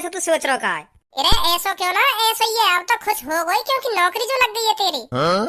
ऐसा तू सोच रहा का है? अरे ऐसा क्यों ना, ऐसा ही है। अब तो खुश हो गई क्योंकि नौकरी जो लग गई है तेरी।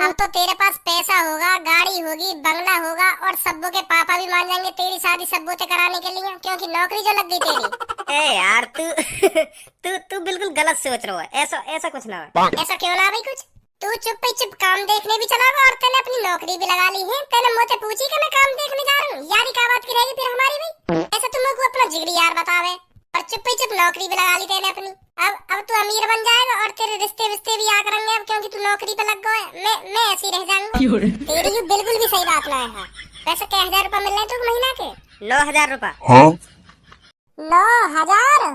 अब तो तेरे पास पैसा होगा, गाड़ी होगी, बंगला होगा और सब्बो के पापा भी मान जाएंगे तेरी शादी सब्बो से कराने के लिए, क्योंकि नौकरी जो लग गई तेरी। ए यार तू तू बिल्कुल गलत सोच रहा है। ऐसा ऐसा कुछ ना है। ऐसा क्यों ना भाई कुछ? तू चुप ही चुप काम देखने भी चला गया और तेने अपनी नौकरी भी लगा ली है। तेने मुझसे पूछी कि मैं काम देखने जा रहा हूँ, यारी क्या बात की रहेगी फिर हमारी भाई? ऐसा तुम लोग को अपना जिगरी यार बतावे और चुप ही चुप नौकरी भी लगा ली तेने अपनी। अब तू अमीर बन जाएगा और तेरे रिश्ते विश्ते भी आ करेंगे अब, क्योंकि तू नौकरी पे लग गया है। मैं ऐसी रह जाऊंगा। तेरी ये बिल्कुल भी सही बात ना है। वैसे क्या 1000 रुपए मिल रहे हैं तुम महीना के? 9000 रुपए। 9000?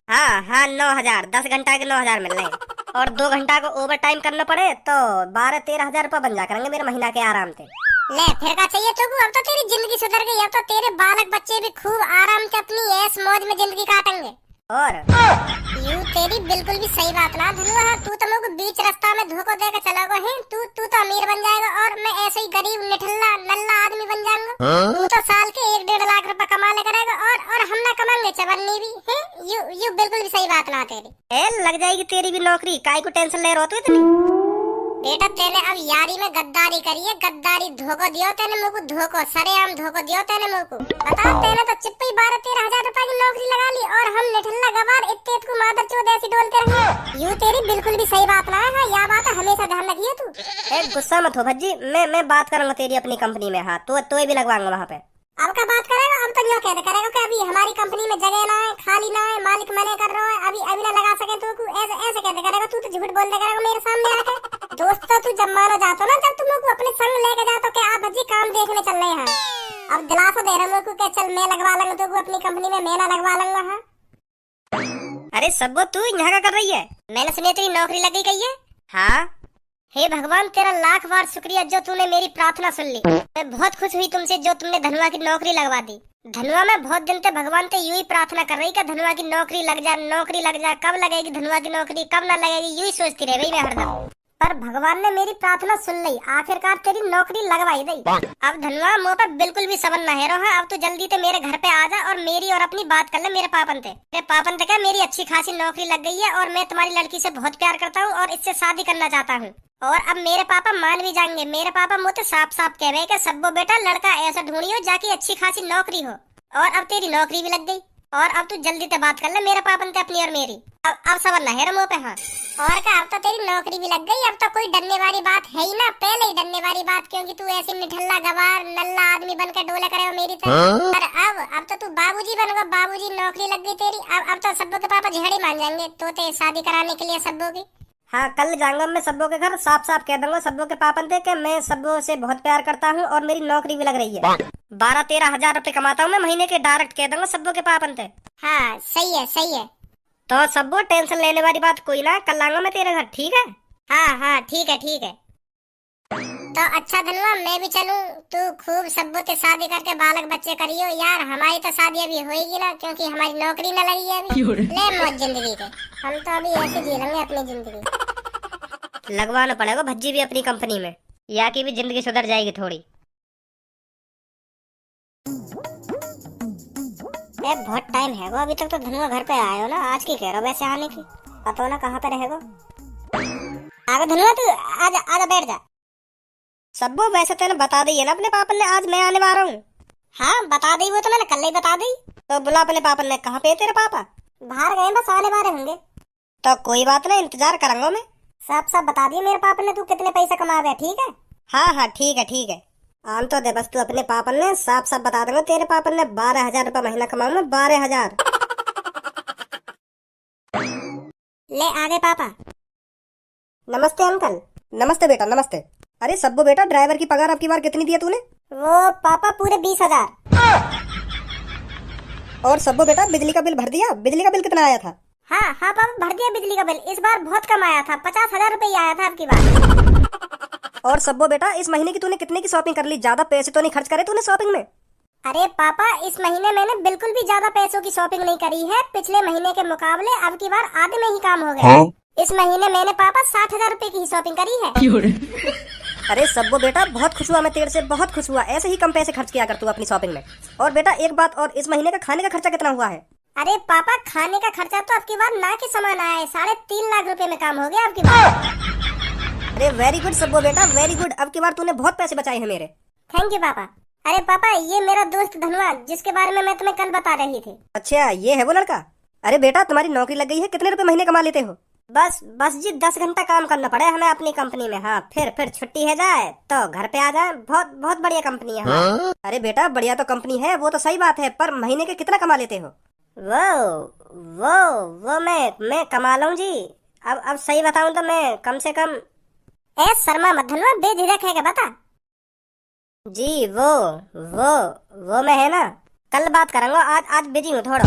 हाँ 9000। 10 घंटा के 9000 मिल रहे हैं और 2 घंटा को ओवर टाइम करना पड़े तो 12-13 हजार रुपए बन जा करेंगे मेरे महीना के आराम से। ले फिर क्या चाहिए तुमको? अब तो तेरी जिंदगी सुधर गई। अब तो तेरे बालक बच्चे भी खूब आराम से अपनी ऐश मौज में जिंदगी काटेंगे। और यू तेरी बिल्कुल भी सही बात ना धनुआ। तू तो लोग बीच रास्ता में धोखा देकर चला गया है। तू तो अमीर बन जाएगा और मैं ऐसे ही गरीब निठल्ला नल्ला आदमी बन जाऊंगा। तू तो साल के 1-1.5 लाख रुपए कमा ले करेगा और हम ना कमाएंगे चवन्नी भी है। यू बिल्कुल भी सही बात ना तेरी। लग जाएगी तेरी भी नौकरी, काहे को टेंशन ले रहा तू इतनी? बेटा तेने अब यारी में गद्दारी करी है। गद्दारी धोखा दियो तेने मुझको, धोखा सरेआम धोखा दियो तेने मुझको। बता तेने तो चिप्पी 12-13 हजार रुपए की नौकरी लगा ली और हम निठल्ला गवार इत्ते को मादर चोद ऐसी डोलते रहे। यू तेरी बिल्कुल भी सही बात ना है। यह बात हमेशा ध्यान रखिए तू। गुस्सा मत हो भज्जी, मैं बात करूंगा तेरी अपनी कंपनी में। हाँ तो भी लगवाऊंगा वहाँ पे। अब का बात करेगा? अब तक यो कहते करेगा कि अभी हमारी कंपनी में जगह ना है, खाली ना है, मालिक मने कर रहा है, अभी ना लगा सके तो ऐसे कहते करेगा। तू तो झूठ बोलते करेगा मेरे सामने आके। दोस्त तो तू जब मानो जातो ना, जब तुम लोग को अपने संग लेके जातो कि आप भज्जी काम देखने चल रहे हैं। अब दिलासा दे रहा हूँ कि चल मैं लगवा लूंगा तो अपनी कंपनी में, मैं ना लगवा लूंगा। हाँ अरे सब्बो तू यहाँ क्या कर रही है? मैंने सुनी तेरी नौकरी लग गई कही है। हाँ हे भगवान तेरा लाख बार शुक्रिया जो तूने मेरी प्रार्थना सुन ली। मैं बहुत खुश हुई तुमसे जो तुमने धनुआ की नौकरी लगवा दी। धनुआ मैं बहुत दिन से भगवान से यूं ही प्रार्थना कर रही कि धनुआ की नौकरी लग जा, नौकरी लग जा। कब लगेगी धनुआ की नौकरी, कब ना लगेगी, यूं ही सोचती रह गई मैं हरदम। पर भगवान ने मेरी प्रार्थना सुन ली, आखिरकार तेरी नौकरी लगवाई दी। अब धनुआ मुँह पर बिल्कुल भी सबन न हेरो है। अब तो जल्दी से मेरे घर पे आ जा और मेरी और अपनी बात कर ले मेरे पापन से। मेरे पापन से क्या मेरी अच्छी खासी नौकरी लग गई है और मैं तुम्हारी लड़की से बहुत प्यार करता हूँ और इससे शादी करना चाहता हूँ। और अब मेरे पापा मान भी जाएंगे। मेरे पापा मुझे साफ साफ कह रहे हैं कि सब्बो बेटा लड़का ऐसा ढूंढियो जाके अच्छी खासी नौकरी हो। और अब तेरी नौकरी भी लग गई और अब तू जल्दी से बात कर ले मेरे पापन से अपनी और मेरी। अब सबर ना है मुँह पे। हाँ और क्या, अब तो तेरी नौकरी भी लग गई। अब तो कोई डरने वाली बात है ही ना, पहले ही डरने वाली बात, क्योंकि तू ऐसी निठल्ला गवार नल्ला आदमी बनकर डोले करे मेरी तरह। और अब तो तू बाबूजी बनोगा। बाबूजी नौकरी लग गई तेरी। अब तो सब्बो के पापा झेड़े मान जाएंगे तो शादी कराने के लिए सब्बो की। हाँ कल जाऊंगा मैं सब्बो के घर, साफ साफ कह दूंगा सब्बो के पापन से कि मैं सब्बो से बहुत प्यार करता हूँ और मेरी नौकरी भी लग रही है। 12-13 हजार रुपए कमाता हूँ मैं महीने के, डायरेक्ट कह दूंगा सब्बो के पापन से। हाँ सही है सही है। तो सब्बो टेंशन लेने वाली बात कोई ना, कल आऊंगा मैं तेरे घर, ठीक है? हाँ ठीक है ठीक है। तो अच्छा धनुआ मैं भी चलूं? तू खूब सब्बो से शादी करके बालक बच्चे करियो यार। हमारी तो शादी अभी होएगी ना, क्योंकि हमारी नौकरी न लगी है अभी। ले मौज जिंदगी के, हम तो अभी ऐसे जी लेंगे अपनी जिंदगी। लगवाना पड़ेगा भज्जी भी अपनी कंपनी में, या की भी जिंदगी सुधर जाएगी थोड़ी। बहुत टाइम है वो, अभी तक तो धनुआ घर पे आयो ना। आज की कह रहा वैसे आने की, पता ना कहाँ पे रहेगा। आगे धनुआ तू आजा बैठ जा। सब्बो वैसे तेने बता दी है ना अपने पापा ने आज मैं आने वाला हूँ? हाँ बता दी, वो तो मैंने कल ही बता दी। तो बुला अपने पापा ने। कहाँ पे तेरे पापा? बाहर गए, बस आने वाले होंगे। तो कोई बात नहीं, इंतजार करूंगा मैं। सब बता दिए मेरे पापा ने तू कितने पैसे कमावे, ठीक है? हाँ ठीक है। आम तो दे बस तू अपने पापा ने साफ बता दूंगा तेरे पापा ने 12,000 रुपए महीना कमाऊंगा। 12,000। ले आगे पापा। नमस्ते अंकल। नमस्ते बेटा नमस्ते। अरे सब्बो बेटा ड्राइवर की पगार अब की बार कितनी दी है तूने? वो पापा पूरे 20,000। और सब्बो बेटा बिजली का बिल भर दिया? बिजली का बिल कितना आया था? हाँ पापा भर दिया बिजली का बिल। इस बार बहुत कम आया था, 50,000 रुपए आया था अब की बार। और सब्बो बेटा इस महीने की तूने कितने की शॉपिंग कर ली? ज्यादा पैसे तो नहीं खर्च करे तूने शॉपिंग में? अरे पापा इस महीने मैंने बिल्कुल भी ज्यादा पैसों की शॉपिंग नहीं करी है। पिछले महीने के मुकाबले अब की बार आधे में ही काम हो गया। इस महीने मैंने पापा 60,000 रुपए की ही शॉपिंग करी है। अरे सब्बो बेटा बहुत खुश हुआ मैं तेरे से, बहुत खुश हुआ। ऐसे ही कम पैसे खर्च किया कर तू अपनी शॉपिंग में। और बेटा एक बात और, इस महीने का खाने का खर्चा कितना हुआ है? अरे पापा, खाने का खर्चा तो आपकी बार ना के समान आया है। 3.5 लाख रुपए में काम हो गया आपकी बार। अरे वेरी गुड सब्बो बेटा, वेरी गुड। अब की बार तूने बहुत पैसे बचाए हैं मेरे। थैंक यू पापा। अरे पापा, ये मेरा दोस्त धनवा, जिसके बारे में मैं तुम्हें कल बता रही थी। अच्छा, ये है वो लड़का। अरे बेटा, तुम्हारी नौकरी लग गई है, कितने रुपए महीने कमा लेते हो? बस जी 10 घंटा काम करना पड़े हमें अपनी कंपनी में। हाँ, फिर छुट्टी है जाए तो घर पे आ जाए। बहुत बहुत बढ़िया कंपनी है। हाँ। अरे बेटा, बढ़िया तो कंपनी है, वो तो सही बात है, पर महीने के कितना कमा लेते हो? वो मैं कमा लूं जी। अब सही बताऊं तो मैं कम से कम। शर्मा मत धनवा, बेझिझक है क्या बता। जी वो मैं है ना, कल बात करूंगा। आज बिजी हूँ थोड़ा।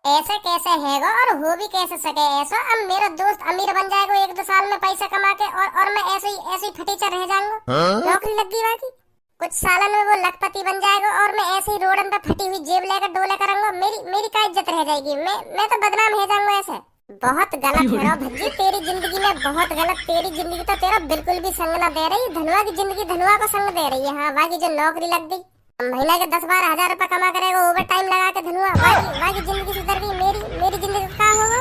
ऐसा कैसे हैगा और हो भी कैसे सके ऐसा। अब मेरा दोस्त अमीर बन जाएगा 1-2 साल में पैसा कमा के, और मैं ऐसे ही फटीचा रह जाऊंगा। नौकरी लग गई बाकी कुछ सालन में वो लखपति बन जाएगा, और मैं ऐसे ही रोड पर फटी हुई जेब लेकर डोले करूंगा। मेरी क्या इज्जत रह जाएगी। मैं तो बदनाम हो जाऊंगा ऐसे। बहुत गलत है भज्जी, तेरी जिंदगी में बहुत गलत। तेरी जिंदगी तो तेरा बिल्कुल भी संग न दे रही। धनवा की जिंदगी धनवा को संग दे रही है। हाँ, बाकी जो नौकरी लग गई, महीना के 10-12 हजार रुपए कमा करेगा ओवर टाइम लगा के धनवा। बाकी जिंदगी सुधर गई। मेरी जिंदगी का होगा।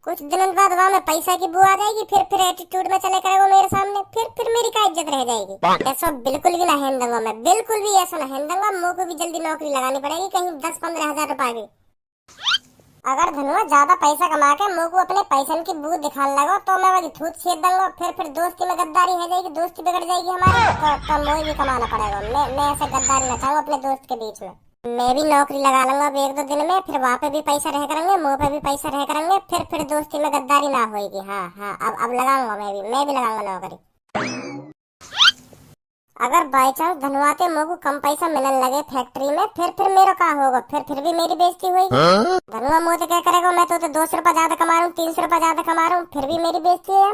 कुछ दिनों बाद वहाँ में पैसा की बू आ जाएगी, फिर एटीट्यूड में चले करेगा मेरे सामने। फिर मेरी क्या इज्जत रह जाएगी। ऐसा बिल्कुल भी ना हेन दूंगा मैं, बिल्कुल भी ऐसा ना हेन दूंगा। मुँह को भी जल्दी नौकरी लगानी पड़ेगी, कहीं 10-15 हजार रुपए की। अगर धनवा ज्यादा पैसा कमा के मुँह को अपने पैसन की बू दिखाने लगा तो मैं वही थूत छेद दूंगा। फिर दोस्ती में गद्दारी हो जाएगी, दोस्ती बिगड़ जाएगी हमारी। तो मुझे भी कमाना पड़ेगा। मैं ऐसे गद्दारी न चाहूँ अपने दोस्त के बीच में। मैं भी नौकरी लगा लूंगा अब 1-2 दिन में, फिर वहाँ पे भी पैसा रह करेंगे, मुँह पे भी पैसा रह करेंगे। फिर दोस्ती में गद्दारी ना होगी। हाँ, अब लगाऊंगा मैं भी लगाऊंगा नौकरी। अगर बाई चांस धनवाते मुझको कम पैसा मिलने लगे फैक्ट्री में, फिर मेरा क्या होगा। फिर भी मेरी बेइज्जती होगी। धनवा मुझे तो क्या करेगा, मैं तो 200 रुपए ज्यादा कमा रहा हूँ, 300 रुपए ज्यादा कमा रहा हूँ, फिर भी मेरी बेइज्जती है।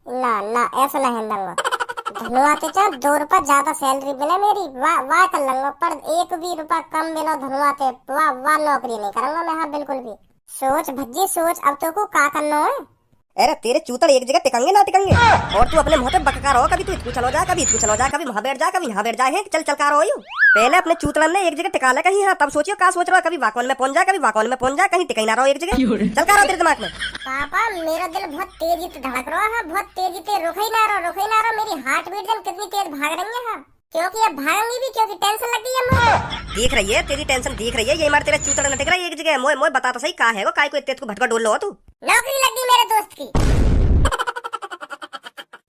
ना ऐसा नहीं दूंगा। धनवाते चाहे 2 रुपए ज्यादा सैलरी मिले मेरी, वाह कर लूंगा, पर 1 भी रुपया कम मिलो धनवाते, वाह नौकरी नहीं करूंगा मैं। हाँ, बिल्कुल भी। सोच भज्जी सोच, अब तो को क्या करना है। अरे तेरे चूतड़ एक जगह टिकेंगे ना टिकेंगे। और तू अपने मुंह पे बकका रहो, कभी तू इधर चलो जा, कभी इधर चलो जा, कभी वहाँ बैठ जा, कभी यहाँ बैठ जाए। चल का रहो। पहले अपने चूतड़न ने एक जगह टिका ले कहीं। हाँ, तब सोचियो क्या सोच रहा हो। कभी वाकवन में पहुंच जा, कभी वाकवन में पहुंच जा, कहीं टिकाई ना रहो एक जगह। चल का रहो तेरे दिमाग में। पापा, मेरा दिल बहुत तेजी से धड़क रहा है, बहुत तेजी से। रुक ही ना रहा। मेरी हार्ट बीट कितनी तेज भाग रही है। क्योंकि अब भागेंगी भी, क्योंकि टेंशन लग गई है मुझे। दिख रही है तेरी टेंशन, दिख रही है। ये मार तेरे चूतड़ न टिक रहा है एक जगह। मोए बता तो सही कहा है वो, काय को तेज को भटका डोल लो तू। नौकरी लग गई मेरे दोस्त की।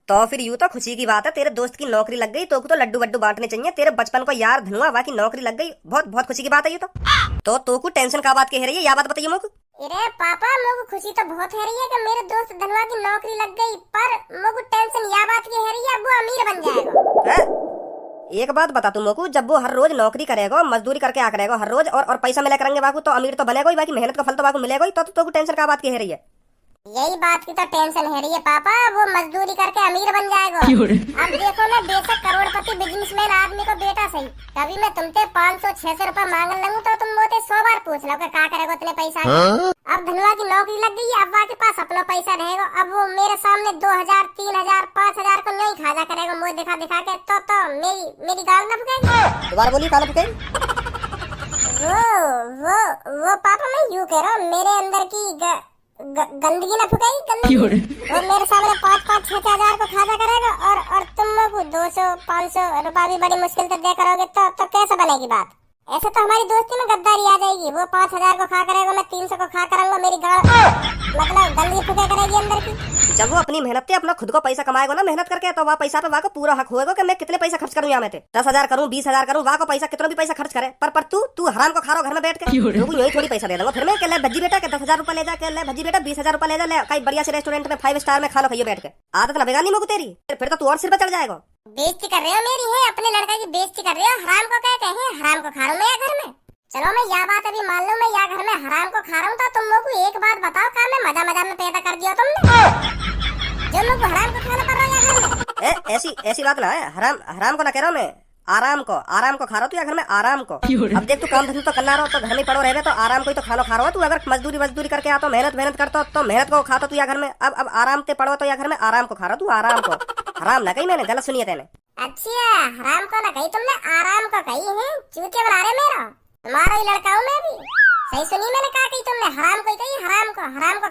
तो फिर यूं तो खुशी की बात है, तेरे दोस्त की नौकरी लग गई। तो लड्डू वड्डू बांटने चाहिए। तेरे बचपन को यार धनुआ बाकी नौकरी लग गई, बहुत खुशी की बात है ये तो को टेंशन का बात कह रही है, या बात बताइए मुझको। अरे पापा, मुझको खुशी तो बहुत है रही है कि मेरे दोस्त धनवा की नौकरी लग गई, पर मुझको टेंशन या बात की है रही है, वो अमीर बन जाएगा। एक बात बता तू मुझको, जब वो हर रोज नौकरी करेगा, मजदूरी करके आ करेगा हर रोज, और पैसा मिला करेंगे बाकू, तो अमीर तो बनेगा ही, बाकी मेहनत का फल तो बाकू मिलेगा ही। तो टेंशन का बात कह रही है। यही बात की तो टेंशन है रही है पापा, वो मजदूरी करके अमीर बन जाएगा। अब देखो ना, बेशक करोड़पति बिजनेसमैन आदमी को बेटा सही, कभी मैं तुमसे 500-600 रुपए मांगने लगूं तो तुम मुझे 100 बार पूछ लो क्या करेगा इतने पैसा। अब धनवा की नौकरी लग गई है, अब वहाँ के पास अपना पैसा रहेगा। अब वो मेरे सामने 2000, 3000, 5000 को नहीं खाजा करेगा मुझे दिखा के, तो मेरी गाल न फुकेगी। दोबारा बोलिए, गाल फुकेगी। वो पापा, मैं यूँ कह रहा हूँ, मेरे अंदर की गंदगी न फुकाई। वो मेरे सामने 5-6 हजार को खाजा करेगा, और तुम लोग 200-500 रुपया भी बड़ी मुश्किल से दे करोगे, तो कैसे बनेगी बात। ऐसे तो हमारी दोस्ती में गद्दारी आ जाएगी। वो 5000 को खा करेगा, मैं 300 को खा करूंगा, मेरी गाल मतलब गंदगी फुके करेगी अंदर की। जब वो अपनी मेहनत से अपना खुद को पैसा कमाएगा ना मेहनत करके, तो वह पैसा पे वहाँ को पूरा हक होगा कि मैं कितने पैसा खर्च करूँ। यहाँ में 10,000 करूँ, 20,000 करूँ, वहाँ को पैसा कितना भी पैसा खर्च करे, पर तू हराम को खा रहा घर में बैठ के। यही थोड़ी पैसा दे दूंगा फिर मैं, ले भज्जी बेटा के 10,000 रुपए ले जा, के ले भज्जी बेटा 20,000 रुपए ले जा, ले कहीं बढ़िया से रेस्टोरेंट में 5 स्टार में खा लो खाइए बैठ के। आदत लगेगा नहीं मुझको तेरी, फिर तो तू और सिर पे चढ़ जाएगा। बेइज्जती कर रहे हो मेरी, है अपने लड़का की बेइज्जती कर रहे हो। हराम को क्या कहे, हराम को खा रहा हूँ मैं घर में। चलो मैं यह बात अभी मान लूं, मैं यहाँ घर में हराम को खा रहा हूँ, तो तुम लोग को एक बात बताओ, क्या मैं मजा में पैदा कर दिया तुमने, जो लोग हराम को खाना पड़ रहा है यहाँ घर में। ऐसी बात ना है, हराम को ना कह रहा हूँ मैं, आराम को खा रहा हूँ तू घर में, आराम को। अब देख तू काम धंधा तो करना रहो, तो घर में पड़ो रहे, तो आराम को ही तो खाना खा रहा हो तू। अगर मजदूरी करके आता, मेहनत करता तो मेहनत को खाता तू यहाँ घर में। अब आराम से पड़ो तो यहाँ घर में आराम को खा रहा तू, आराम को। हराम ना कहीं मैंने गलत सुनी है तेने। अच्छा, हराम को ना कही तुमने, आराम को कही है। चूतिया बना रहे मेरा, तुम्हारा ही लड़का हूँ मैं भी। सही सुनी मैंने कहा कही तुमने, हराम को ही कही, हराम को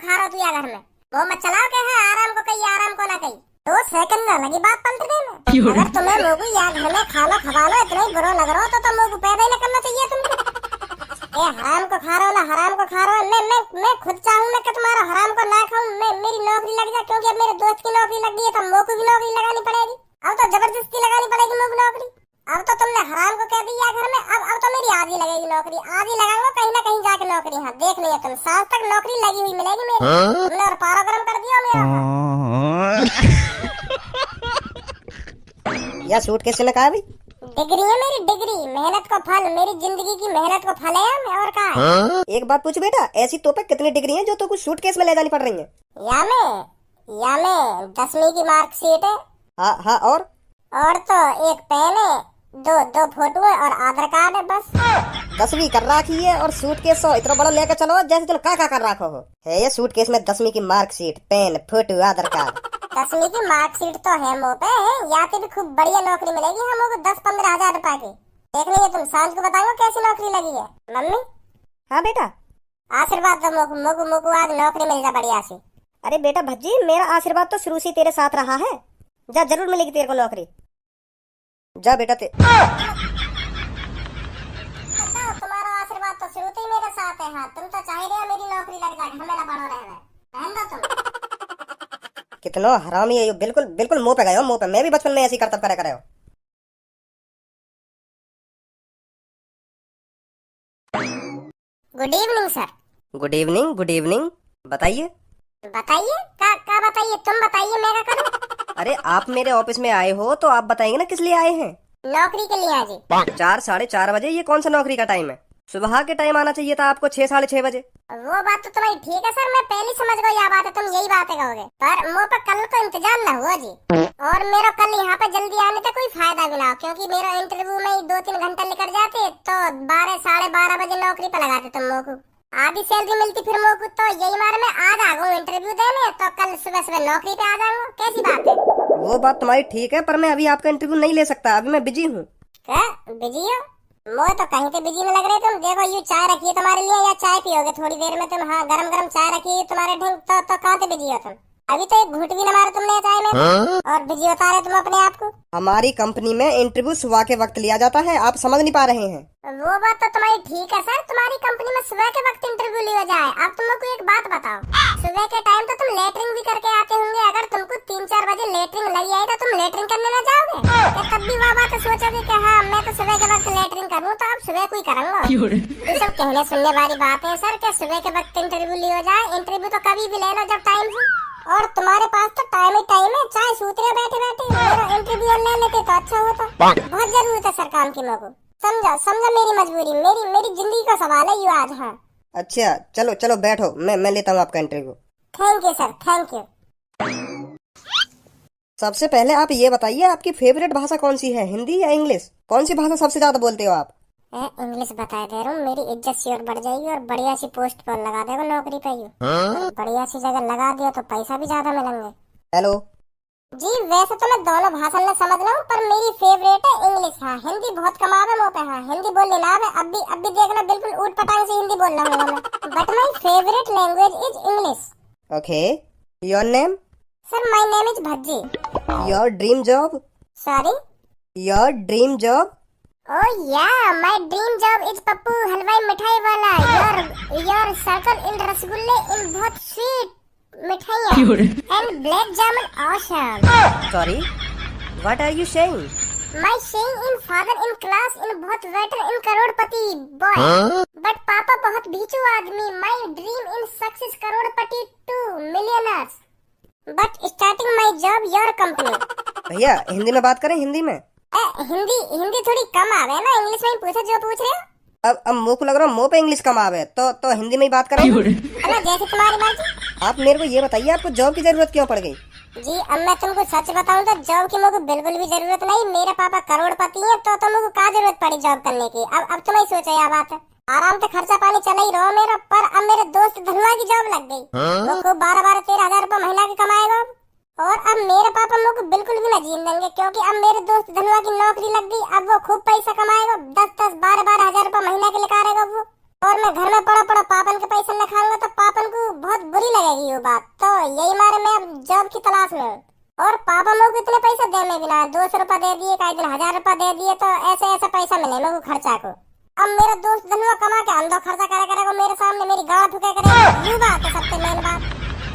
खा रहा तू या घर में। वो मत चलाओ के है आराम को कही, आराम को ना कही। 2 सेकंड न लगी बात पलटने में। अगर तुम्हें मोगू या घर में खा लो खवा लो इतना ही बुरा लग रहा हो तो मोगू पैदा ही न करना चाहिए तुमको। ए हराम को खा रहा हो ना, हराम को खा रहा हो। मैं खुद चाहूँ मैं कि तुम्हारा हराम को ना खाऊं, मैं मेरी नौकरी लग जाए, क्योंकि अब मेरे दोस्त की नौकरी लग गई है तो मोगू की नौकरी लगानी पड़ेगी। अब तो जबरदस्ती लगानी पड़ेगी मोगू नौकरी। अब तो तुमने हराम को कह दिया घर में, अब तो मेरी आधी लगेगी नौकरी, आधी लगाऊंगा कहीं ना कहीं जाके नौकरी। हाँ देख लिया तुम, साल तक नौकरी लगी हुई मिलेगी मेरी। तुमने और पारा गरम कर दिया मेरा। या सूटकेस में कहा है भाई? डिग्री है मेरी, डिग्री, मेहनत को फल, मेरी जिंदगी की मेहनत को फल है मैं, और कहा है? एक बात पूछ बेटा, ऐसी तो पे कितनी डिग्री हैं जो तो कुछ सूटकेस में ले जानी पड़ रही हैं? या मैं 10वीं की मार्कशीट है। हाँ और तो एक पेन है, दो फोटो है और आधार कार्ड है बस। 10वीं कर रखी है और सूटकेस इतना बड़ा लेकर चलो जैसे तुम का कर रखो हो। है ये सूटकेस में 10वीं की मार्कशीट, पेन, फोटो, आधार कार्ड। 10वीं की मार्कशीट तो है मो पे, यहाँ पे भी खूब बढ़िया नौकरी मिलेगी हमको 10-15 हजार रुपए की। देख लीजिए तुम, सांझ को बताओ कैसी नौकरी लगी है। मम्मी। हाँ बेटा। आशीर्वाद दो मोगू आज नौकरी मिल जाए बढ़िया सी। अरे बेटा भज्जी, मेरा आशीर्वाद तो शुरू से तेरे साथ रहा है। जा, जरूर मिलेगी तेरे को नौकरी। जा बेटा तुम्हारा आशीर्वाद तो शुरू से ही मेरे साथ है। हाँ तुम तो चाह रहे हो मेरी नौकरी लग जाए, घर में ना पड़ो रहे। रहने दो तुम। कितना हरामी है ये, बिल्कुल बिल्कुल मुंह पे गए हो, मुंह पे। मैं भी बचपन में ऐसी करतब करे करे हो। Good evening sir. Good evening, good evening. बताइए का बताइए, तुम बताइए मैं क्या करूं? अरे आप मेरे ऑफिस में आए हो तो आप बताएंगे ना किस लिए आए हैं। नौकरी के लिए जी। 4 साढ़े 4 बजे, ये कौन सा नौकरी का टाइम है? सुबह के टाइम आना चाहिए था आपको, 6 साढ़े 6 बजे। वो बात तो तुम्हारी ठीक है सर, मैं पहले समझ गई यह बात है, तुम यही बातें कहोगे। पर मुझ पर कल को इंतजाम न हुआ जी, और मेरा कल यहाँ पे जल्दी आने का कोई फायदा भी ना हो, क्योंकि मेरा इंटरव्यू में ही 2-3 घंटे निकल जाते तो 12 साढ़े 12 बजे नौकरी पे लगाते तुम लोगों को। आधी सैलरी मिलती फिर मोकू, तो यही मारे मैं आज आ गऊँ इंटरव्यू देने, तो कल सुबह सुबह नौकरी पे आ जाऊंगा। कैसी बात है? वो बात तुम्हारी ठीक है, पर मैं अभी आपका इंटरव्यू नहीं ले सकता, अभी मैं बिजी हूँ। क्या बिजी हो? वो तो कहीं पे बिजी में लग रहे तुम। देखो ये चाय रखी है तुम्हारे लिए, या चाय पियोगे थोड़ी देर में तुम? हाँ गरम गरम चाय रखी है तुम्हारे ढंग, तो कहाँ पे बिजी हो तुम? अभी तो एक घूंट भी न मारा तुमने चाय में, और बिजी बता रहे तुम अपने आप को। हमारी कंपनी में इंटरव्यू सुबह के वक्त लिया जाता है, आप समझ नहीं पा रहे हैं। वो बात तो तुम्हारी ठीक है सर, तुम्हारी कंपनी में सुबह के वक्त इंटरव्यू लिया जाए। अब तुम लोग को एक बात बताओ, सुबह के टाइम तो तुम लेटरिंग भी करके आते होंगे। अगर तुमको 3-4 बजे लेटरिंग लगी आई तो तुम लेटरिंग करने ना जाओगे? तब भी वह बात सोचोगे कि हाँ मैं तो सुबह के वक्त लेटरिंग करूँ, तो अब सुबह कोई करूँगा? ये सब कहने सुनने वाली बात है सर, क्या सुबह के वक्त इंटरव्यू लिया जाए? इंटरव्यू तो कभी भी ले लो जब टाइम हो, और तुम्हारे पास तो टाइम ही टाइम है। चाय सूत रहे बैठे बैठे, मेरा इंटरव्यू ले लेते तो अच्छा होता। बहुत जरूरत है सर काम की लोगों, समझो मेरी मजबूरी, मेरी जिंदगी का सवाल है ये आज। हाँ अच्छा चलो चलो बैठो, मैं लेता हूँ आपका interview. Thank you sir, thank you. सबसे पहले आप ये बताइए, आपकी फेवरेट भाषा कौन सी है, हिंदी या इंग्लिश? कौन सी भाषा सबसे ज्यादा बोलते हो आप? इंग्लिश बता दे रहा हूँ, मेरी इज्जत सी और बढ़ जाएगी, और बढ़िया सी पोस्ट पर लगा देगा नौकरी पे। बढ़िया सी जगह लगा दिया तो पैसा भी ज्यादा मिलेंगे। हेलो जी, वैसे तो मैं दोनों भाषा में समझ रहा हूँ, पर मेरी फेवरेट है इंग्लिश। हाँ हिंदी बहुत कमाल है मुँह पे। हाँ हिंदी बोल लेना है, अब भी देखना बिल्कुल ऊट पटांग से हिंदी बोल रहा हूँ मैं, but my favourite language is English. Okay, your name? Sir my name is Bhajji. Your dream job? Sorry? Your dream job? Oh yeah, my dream job is Pappu हलवाई मिठाई वाला। Your circle in रसगुल्ले in बहुत sweet मिठाइयाँ and black jamun awesome. Sorry, what are you saying? My saying in father in class in बहुत waiter in Crorepati boy. But पापा बहुत भीचू आदमी। My dream in success Crorepati 2 millionaires. But starting my job your company. भैया हिंदी में बात करें, हिंदी में। हिंदी थोड़ी कम आवे ना, इंग्लिश में ही पूछो जो पूछ रहे हो। अब मुँह को लग रहा है मुँह पे इंग्लिश कम आवे, तो हिंदी में ही बात करें। जैसे तुम्हारी मर्जी। आप मेरे को ये बताइए, आपको जॉब की जरूरत क्यों पड़ गई? जी अब मैं तुमको सच बताऊं तो जॉब की मुझे बिल्कुल भी जरूरत नहीं। मेरे पापा करोड़पति हैं, तो तुमको क्या जरूरत पड़ी जॉब करने की? अब तुम ही सोचो यह बात है। आराम से खर्चा पानी चला ही रहो मेरा। पर अब मेरे दोस्त धनुआ की जॉब लग गई, वो खूब 12-13 हजार रुपए महीना की कमाएगा। और अब मेरे पापा मेरे को बिल्कुल भी ना जीने देंगे, क्योंकि अब मेरे दोस्त धनुआ की नौकरी लग गई। अब वो खूब पैसा कमाएगा, 10-10, 12-12 हजार रुपए महीना के निकालेगा वो। और मैं घर में पड़ा पड़ा पापन के पैसे न खाऊंगा तो पापन को बहुत बुरी लगेगी वो बात। तो यही मारे मैं अब जॉब की तलाश में हूँ। और पापा मेरे को इतने पैसे देने बिना 200 रुपए दे दिए, कई दिन 1000 रुपए दे दिए, तो ऐसे ऐसे पैसा मिले मेरे को खर्चा को। अब मेरा दोस्त धनुआ कमा के अंदर खर्चा करेगा मेरे सामने, मेरी गाड़ ठुके करेगा। ये बात है सबसे मेन बात।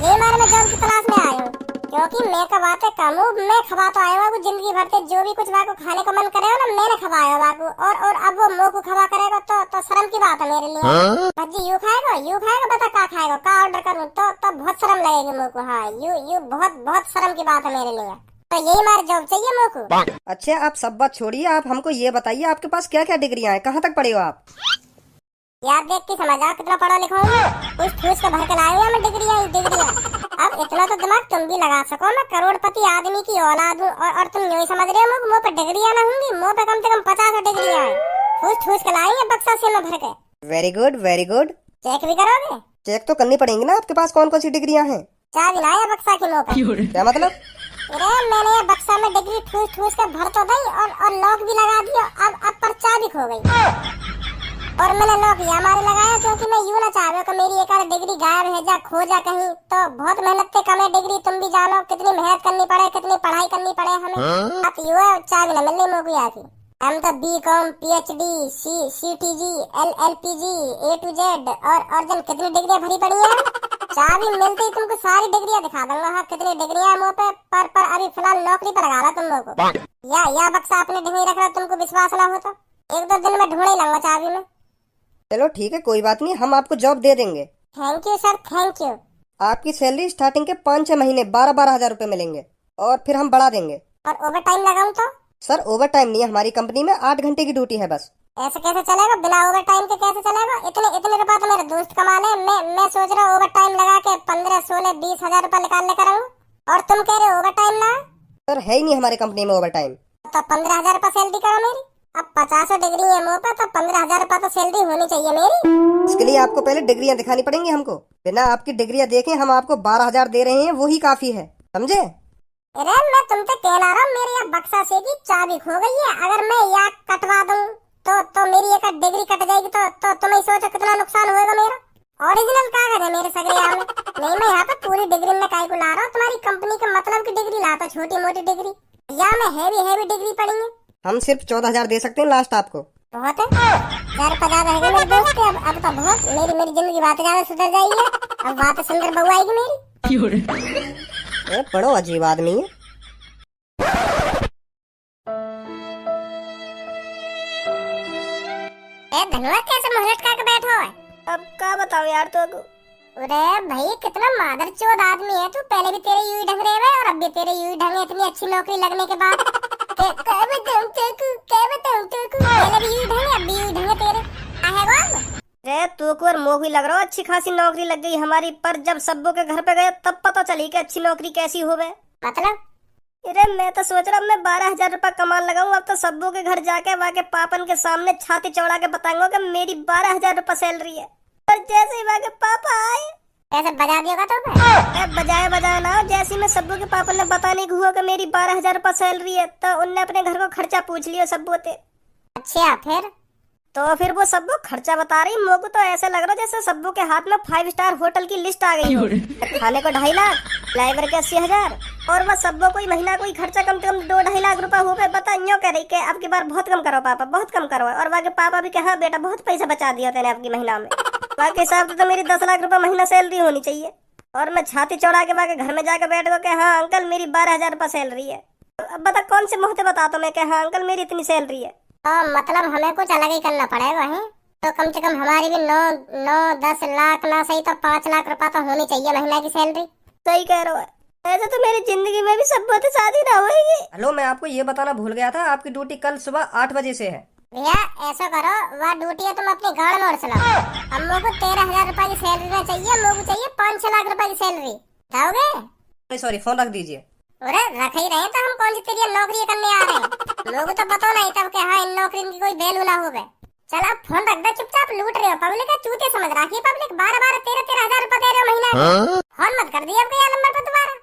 ये मारे मैं जॉब की तलाश में आया हूँ, क्योंकि मैं कमाते कम हूँ, मैं खवा तो आया हूँ जिंदगी भर से। जो भी कुछ वाको खाने को मन करेगा ना मैंने खवाया वाको, और अब वो मुँह को खवा करेगा तो शर्म की बात है मेरे लिए। भज्जी यू खाएगा बता का खाएगा, का ऑर्डर करूँ तो बहुत शर्म लगेगी मुँह को। हाँ यू बहुत शर्म की बात है मेरे लिए। तो यही हमारे जॉब चाहिए मुँह को। अच्छा आप सब बात छोड़िए, आप हमको ये बताइए आपके पास क्या क्या डिग्रियां हैं, कहाँ तक पढ़े हो आप? यार देख के समझ आ कितना पढ़ा लिखा हूँ मैं। कुछ ठूस के भर के लाए हुए मैं डिग्रियां। अब इतना तो दिमाग तुम भी लगा सको, मैं करोड़पति आदमी की औलाद हूँ और तुम यही समझ रहे हो मुँह पे डिग्रियां ना होंगी? मुँह पे कम से कम 50 डिग्रियां हैं। ठूस के लाए हैं बक्सा से में भर के। Very good very good. Check भी करोगे? चेक तो करनी पड़ेंगी ना, आपके पास कौन कौन सी डिग्रियां हैं? चाबी लाया बक्सा की मुँह पे। क्या मतलब? अरे मैंने ये बक्सा में डिग्री ठूस के भर तो दी और लॉक भी लगा दिया। अब पर चाबी खो गई और मैंने लॉक ये हमारे लगाया, क्योंकि मैं यूं ना चाह रहा कि मेरी एक आध डिग्री गायब है जा खो जा कहीं। तो बहुत मेहनत से कमे डिग्री, तुम भी जानो कितनी मेहनत करनी पड़े, कितनी पढ़ाई करनी पड़े हमें। अब यूं चाबी न मिलने मुझे आती। हम तो BCom, PhD, CTG, LLPG, A to Z और जन कितनी डिग्रियां भरी पड़ी है। चाबी मिलती तुमको सारी डिग्रियां दिखा दूंगा। हाँ कितनी डिग्रियां मुँह पे, पर अभी फिलहाल नौकरी पर लगा रहा तुम लोगों को। या बक्सा अपने डिग्री रख रहा, तुमको विश्वास ना हो तो 1-2 दिन में ढूंढ ही लूंगा चाबी में। चलो ठीक है कोई बात नहीं, हम आपको जॉब दे देंगे। Thank you sir, thank you. आपकी सैलरी स्टार्टिंग के 5-6 महीने 12-12 हजार रुपए मिलेंगे और फिर हम बढ़ा देंगे। और ओवर टाइम लगाऊं तो? सर ओवर टाइम नहीं है, हमारी कंपनी में 8 घंटे की ड्यूटी है बस। ऐसे कैसे चलेगा? बिना ओवर टाइम के कैसे चलेगा? इतने रुपए तो मेरे दोस्त कमा ले। मैं सोच रहा हूँ ओवर टाइम लगा के 15, 16, 20 हजार रुपए निकालने का रहूं, और तुम कह रहे हो ओवर टाइम ना? सर है ही नहीं हमारी कंपनी में ओवर टाइम। तो 15 हजार रुपए सैलरी करो मेरी। अब 50 डिग्री है मुँह पे, तो 15 हजार रुपए तो सैलरी होनी चाहिए मेरी। इसके लिए आपको पहले डिग्रियां दिखानी पड़ेंगी हमको। बिना आपकी डिग्रियां देखे हम आपको 12 हजार दे रहे हैं, वही काफी है, समझे? अरे मैं तुमसे कहना रहा हूँ, मेरे यहाँ बक्सा से की चाबी खो गई है। अगर मैं यहाँ कटवा दूँ तो मेरी एक डिग्री कट जाएगी, तो तुम ही सोचो कितना नुकसान होगा मेरा। ओरिजिनल कागज है मेरे सगरे यहाँ में। नहीं मैं यहाँ पे पूरी डिग्री में काय को ला रहा हूँ, तुम्हारी कंपनी के मतलब की डिग्री लाता, छोटी मोटी डिग्री। यहाँ में हैवी डिग्री पड़ी है। हम सिर्फ 14 हजार दे सकते हैं लास्ट आपको। बहुत है यार, 50 रहेगा मेरे दोस्त के। अब तो बहुत मेरी जिंदगी बात ज्यादा सुधर जाएगी। अब बात सुंदर बहू आएगी मेरी। बड़ो अजीब आदमी है। धनुआ कैसे मुंह लटका के बैठा है? अब क्या बताऊं यार तो। अरे भाई कितना मादरचोद आदमी है तू। पहले भी तेरे यूं ही ढंग रहे हुए और अब भी तेरे यूं ही ढंग। इतनी अच्छी नौकरी लगने के बाद पहले भी यूं ढंग, अब भी यूं ढंग तेरे। रे तू को और मोह लग रहा हो, अच्छी खासी नौकरी लग गई हमारी, पर जब सब्बो के घर पे गए तब पता चली कि अच्छी नौकरी कैसी होवे। मतलब? अरे मैं तो सोच रहा हूँ मैं 12 हजार रुपया कमाने लगाऊं। अब तो सब्बो के घर जाके वहाँ के पापन के सामने छाती चौड़ा के बताऊंगा कि मेरी 12 हजार रुपया सैलरी है। पर जैसे ही वहाँ के पापा आए ऐसे बजा दिया तो बजाया ना, जैसे मैं सब्बो के पापा ने बताने को हुआ कि मेरी 12 हजार रुपया सैलरी है, तो उनने अपने घर को खर्चा पूछ लिया सब्बो से। अच्छा फिर वो सब्बो खर्चा बता रही। मोको तो ऐसा लग रहा जैसे सब्बो के हाथ में 5 स्टार होटल की लिस्ट आ गई हो। खाने को 2.5 लाख, ड्राइवर के 80 हजार, और वह सब्बो कोई महीना कोई खर्चा कम से कम 2-2.5 लाख रुपया हो गए। बता यूँ कह रही के अब की बार बहुत कम करो पापा, बहुत कम करो। और वहाँ के पापा भी कहा बेटा बहुत पैसा बचा दिया तेने आपकी महीना में। वहाँ के हिसाब से तो मेरी 10 लाख रुपया महीना सैलरी होनी चाहिए। और मैं छाती चौड़ा के वहाँ के घर में जाकर बैठ गो के हाँ अंकल मेरी 12 हजार रुपया सैलरी है। अब बता कौन से मुँह से बताता मैं कि हाँ अंकल मेरी इतनी सैलरी है। मतलब हमें कुछ अलग ही करना पड़ेगा है? तो कम से कम हमारी भी 9-10 लाख ना सही तो 5 लाख रुपया तो होनी चाहिए महीना की सैलरी। सही कह रहे हो। ऐसे तो मेरी जिंदगी में भी सब बहुत शादी ना होगी। हेलो मैं आपको ये बताना भूल गया था, आपकी ड्यूटी कल सुबह 8 बजे से है। भैया ऐसा करो, वह ड्यूटी है तुम अपनी गाड़ में और चलाओ। हम लोग को 13 हजार रुपए की सैलरी ना चाहिए, लोगों को चाहिए 5-6 लाख रुपए की सैलरी। जाओगे? सॉरी फोन रख दीजिए। अरे रख ही रहे तो हम कौन सी तेरी नौकरी करने आ रहे हैं? लोग तो पता नहीं तब के हाँ इन नौकरी की कोई वैल्यू ना होवे। चल आप फोन रख दे, चुपचाप लूट रहे हो पब्लिक का चूते समझ रखी है पब्लिक। 12-13 हजार रुपए दे रहे हो महीना। फोन मत कर दिए अब नंबर पे दोबारा।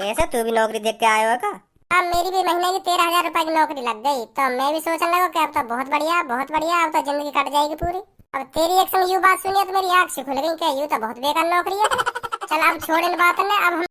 कैसे तू भी नौकरी देख के आया हो का? अब मेरी भी महीने की 13,000 रुपए की नौकरी लग गई, तो मैं भी सोचने लगा कि अब तो बहुत बढ़िया, अब तो जिंदगी कट जाएगी पूरी। अब तेरी एक संग यूं बात सुनी तो मेरी आंख से खुल गई कि यूं तो बहुत बेकार नौकरी है। चल अब छोड़ इन बातों ने, अब हम